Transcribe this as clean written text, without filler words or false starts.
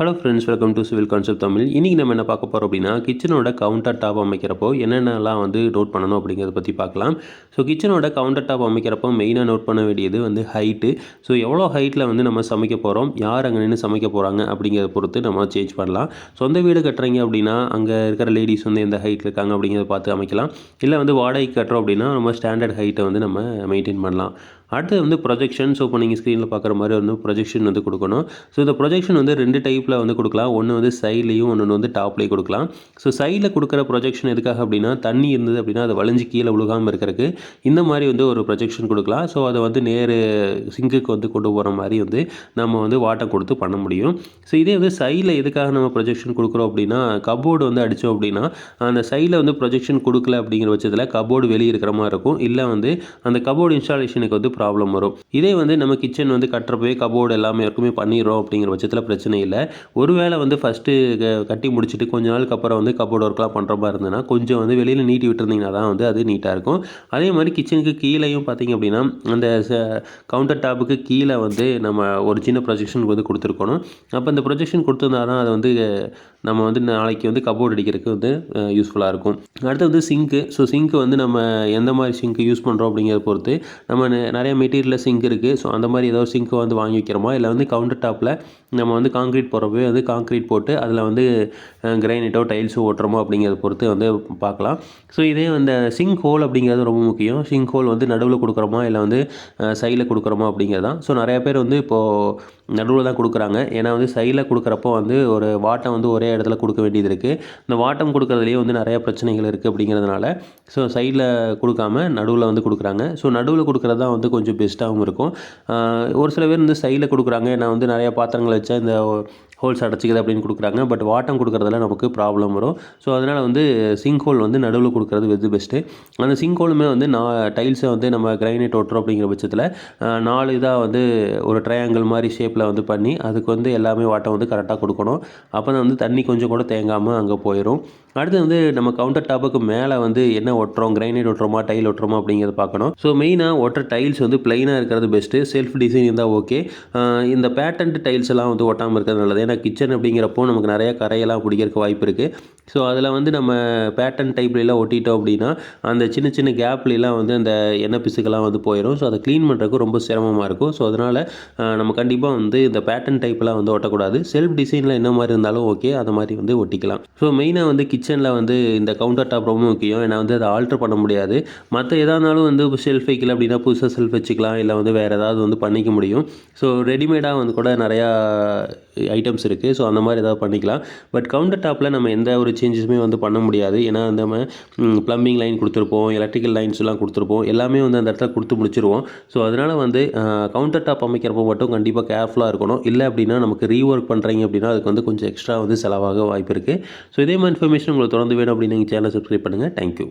Hello friends, welcome to civil concept Tamil. இன்றைக்கி நம்ம என்ன பார்க்க போகிறோம் அப்படின்னா, கிச்சனோட கவுண்டர் டாப் அமைக்கிறப்போ என்னென்னலாம் டோட் பண்ணணும் அப்படிங்கிறத பற்றி பார்க்கலாம். ஸோ கிச்சனோட கவுண்டர் டாப் அமைக்கிறப்போ மெயினாக நோட் பண்ண வேண்டியது ஹைட்டு. ஸோ எவ்வளோ ஹைட்டில் நம்ம சமைக்க போகிறோம், யார் அங்கே நின்று சமைக்க போகிறாங்க அப்படிங்கிறத பொறுத்து நம்ம சேஞ்ச் பண்ணலாம். சொந்த வீடு கட்டுறீங்க அப்படின்னா அங்கே இருக்கிற லேடிஸ் எந்த ஹைட்டில் இருக்காங்க அப்படிங்கிறத பார்த்து அமைக்கலாம். இல்லை வாடகைக்கு கட்டுறோம் அப்படின்னா நம்ம ஸ்டாண்டர்ட் ஹைட்டை நம்ம மெயின்டைன் பண்ணலாம். அடுத்து ப்ரொஜெக்ஷன். ஸோ இப்போ நீங்கள் ஸ்க்ரீனில் பார்க்குற மாதிரி ப்ரொஜெக்ஷன் கொடுக்கணும். ஸோ இந்த ப்ரொஜெக்ஷன் 2 டைப்பில் கொடுக்கலாம். ஒன்று சைட்லேயும் ஒன்று டாப்லேயும் கொடுக்கலாம். ஸோ சைடில் கொடுக்குற ப்ரொஜெக்ஷன் எதுக்காக அப்படின்னா, தண்ணி இருந்தது அப்படின்னா அதை வளைஞ்சு கீழே விழுகாமல் இருக்கிறதுக்கு இந்த மாதிரி ஒரு ப்ரொஜெக்ஷன் கொடுக்கலாம். ஸோ அதை நேர் சிங்குக்கு கொண்டு போகிற மாதிரி நம்ம வாட்டர் கொடுத்து பண்ண முடியும். ஸோ இதே சைடில் எதுக்காக நம்ம ப்ரொஜெக்ஷன் கொடுக்குறோம் அப்படின்னா, கபோர்டு அடித்தோம் அப்படின்னா அந்த சைடில் ப்ரொஜெக்ஷன் கொடுக்கல அப்படிங்கிற பட்சத்தில் கபோர்டு வெளியே இருக்கிற மாதிரி இருக்கும். இல்லை அந்த கபோர்டு இன்ஸ்டாலேஷனுக்கு ப்ராப்ளம் வரும். இதே நம்ம கிச்சன் கட்டுறப்பவே கபோர்டு எல்லாமே பண்ணிடுறோம் அப்படிங்கிற பட்சத்தில் பிரச்சனை இல்லை. ஒருவேளை ஃபஸ்ட்டு கட்டி முடிச்சுட்டு கொஞ்ச நாளுக்கு அப்புறம் கபோர்டு ஒர்க்லாம் பண்ணுற மாதிரி இருந்ததுன்னா கொஞ்சம் வெளியில் நீட்டி விட்டுருந்தீங்கன்னா தான் அது நீட்டாக இருக்கும். அதே மாதிரி கிச்சனுக்கு கீழேயும் பார்த்திங்க அப்படின்னா அந்த கவுண்டர் டாப்புக்கு கீழே நம்ம ஒரு சின்ன ப்ரொஜெக்ஷன் கொடுத்துருக்கணும். அப்போ அந்த ப்ரொஜெக்ஷன் கொடுத்துருந்தா தான் அதை நம்ம நாளைக்கு கபோர்டு அடிக்கிறதுக்கு யூஸ்ஃபுல்லாக இருக்கும். அடுத்து சிங்க்கு. ஸோ சிங்க்கு நம்ம எந்த மாதிரி சிங்க்கு யூஸ் பண்ணுறோம் அப்படிங்கிறத பொறுத்து நம்ம நிறைய மெட்டீரியலில் சிங்க் இருக்குது. ஸோ அந்த மாதிரி ஏதோ சிங்க்கு வாங்கி வைக்கிறோமா, இல்லை கவுண்டர் டாப்பில் நம்ம காங்க்ரீட் போடுறப்பவே காங்க்ரீட் போட்டு அதில் கிரைனைட்டோ டைல்ஸோ ஓட்டுறோமோ அப்படிங்கிறத பொறுத்து பார்க்கலாம். ஸோ இதே சிங்க் ஹோல் அப்படிங்கிறது ரொம்ப முக்கியம். சிங்க் ஹோல் நடுவில் கொடுக்குறோமா இல்லை சைடில் கொடுக்குறோமா அப்படிங்கிறது தான். ஸோ நிறையா பேர் இப்போது நடுவில் தான் கொடுக்குறாங்க. ஏன்னா சைடில் கொடுக்குறப்போ ஒரு வாட்டம் ஒரே இடத்துல கொடுக்க வேண்டியது இருக்குது. இந்த வாட்டம் கொடுக்குறதுலேயே நிறையா பிரச்சனைகள் இருக்குது அப்படிங்கிறதுனால ஸோ சைடில் கொடுக்காம நடுவில் கொடுக்குறாங்க. ஸோ நடுவில் கொடுக்குறது தான் கொஞ்சம் பெஸ்ட்டாகவும் இருக்கும். ஒரு சில பேர் சைடில் கொடுக்குறாங்க. ஏன்னா நிறையா பாத்திரங்களை வச்சா இந்த ஹோல்ஸ் அடைச்சிக்குது அப்படின்னு கொடுக்குறாங்க. பட் வாட்டம் கொடுக்குறதுல நமக்கு ப்ராப்ளம் வரும். ஸோ அதனால் சிங்க் ஹோல் நடுவில் கொடுக்குறது பெஸ்ட்டு. அந்த சிங்க் ஹோலுமே டைல்ஸை நம்ம கிரைனைட் ஓட்டுறோம் அப்படிங்கிற பட்சத்தில் 4 இதாக ஒரு ட்ரையாங்கிள் மாதிரி ஷேப்பில் பண்ணி அதுக்கு எல்லாமே வாட்டம் கரெக்டாக கொடுக்கணும். அப்போ தான் தண்ணி கொஞ்சம் கூட தேங்காமல் அங்கே போயிடும். அடுத்து நம்ம கவுண்டர் டாப்புக்கு மேலே என்ன ஒட்டுறோம், கிரைனைட் ஒட்டுறோமா டைல் ஒட்டுறோமா அப்படிங்கிறத பார்க்கணும். ஸோ மெயினாக ஒட்டுற டைல்ஸ் பிளைனாக இருக்கிறது பெஸ்ட்டு. செல்ஃப் டிசைன் இருந்தால் ஓகே. இந்த பேட்டன்ட் டைல்ஸ் எல்லாம் ஒட்டாமல் இருக்கிறது நல்லது. ஏன்னா கிச்சன் அப்படிங்கிறப்போ நமக்கு நிறையா கரையெல்லாம் பிடிக்கிறதுக்கு வாய்ப்பு இருக்குது. ஸோ அதில் நம்ம பேட்டன் டைப்லாம் ஒட்டிட்டோம் அப்படின்னா அந்த சின்ன சின்ன கேப்லாம் அந்த எண்ணெய் பிசுக்கெல்லாம் போயிடும். ஸோ அதை க்ளீன் பண்ணுறதுக்கு ரொம்ப சிரமமாக இருக்கும். ஸோ அதனால் நம்ம கண்டிப்பாக இந்த பேட்டன் டைப்லாம் ஒட்டக்கூடாது. செல்ஃப் டிசைனில் என்ன மாதிரி இருந்தாலும் ஓகே, அதை மாதிரி ஒட்டிக்கலாம். ஸோ மெயினாக கிச்சனில் இந்த கவுண்டர் டாப் ரொம்ப முக்கியம். ஏன்னா அதை ஆல்டர் பண்ண முடியாது. மற்ற எதாக இருந்தாலும் ஷெல்ஃப் வைக்கல அப்படின்னா புதுசாக செல்ஃப் வச்சுக்கலாம். இல்லை வேறு ஏதாவது பண்ணிக்க முடியும். ஸோ ரெடிமேடாக கூட நிறையா ஐட்டம்ஸ் இருக்குது. ஸோ அந்த மாதிரி ஏதாவது பண்ணிக்கலாம். பட் கவுண்டர் டாப்பில் நம்ம எந்த ஒரு சேஞ்சஸுமே பண்ண முடியாது. ஏன்னா நம்ம ப்ளம்பிங் லைன் கொடுத்துருப்போம், எலக்ட்ரிக்கல் லைன்ஸ்லாம் கொடுத்துருப்போம், எல்லாமே அந்த இடத்துல கொடுத்து முடிச்சிருவோம். ஸோ அதனால் கவுண்டர் டாப் அமைக்கிறப்போ மட்டும் கண்டிப்பாக கேர்ஃபுல்லாக இருக்கணும். இல்லை அப்படின்னா நமக்கு ரீஒர்க் பண்ணுறீங்க அப்படின்னா அதுக்கு கொஞ்சம் எக்ஸ்ட்ரா செலவாக வாய்ப்பு இருக்குது. ஸோ இதே மாதிரி இன்ஃபர்மேஷன் உங்களுக்கு தொடர்ந்து வேணும் அப்படின்னு நீங்கள் சேனலை சப்ஸ்கிரைப் பண்ணுங்கள். தேங்க்யூ.